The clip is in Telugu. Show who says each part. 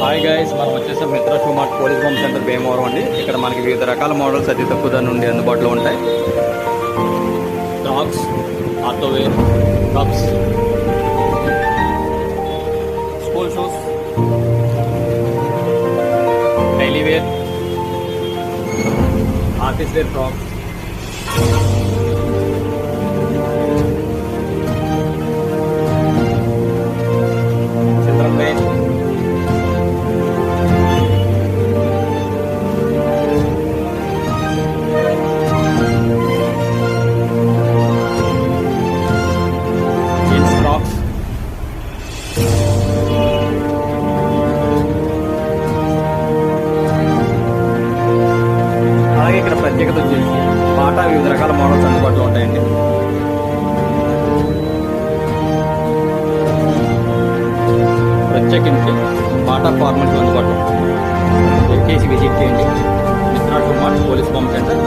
Speaker 1: హాయ్ గైస్, మనం వచ్చేసాం మిత్ర shoe mart police bump centre Bhimavaram అండి. ఇక్కడ మనకి వివిధ రకాల మోడల్స్ అతి తక్కువ ధర నుండి అందుబాటులో ఉంటాయి. Crocs, outerwear, caps, school shoes, daily wear, office wear frocks, children wear, అలాగే ఇక్కడ ప్రత్యేకత వచ్చేసి బాటా వివిధ రకాల మోడల్స్ అందుబాటులో ఉంటాయండి. ప్రత్యేకించి బాటా ఫార్మల్స్ అందుబాటులో. దయచేసి విజిట్ చేయండి మిత్ర shoe mart police bump centre.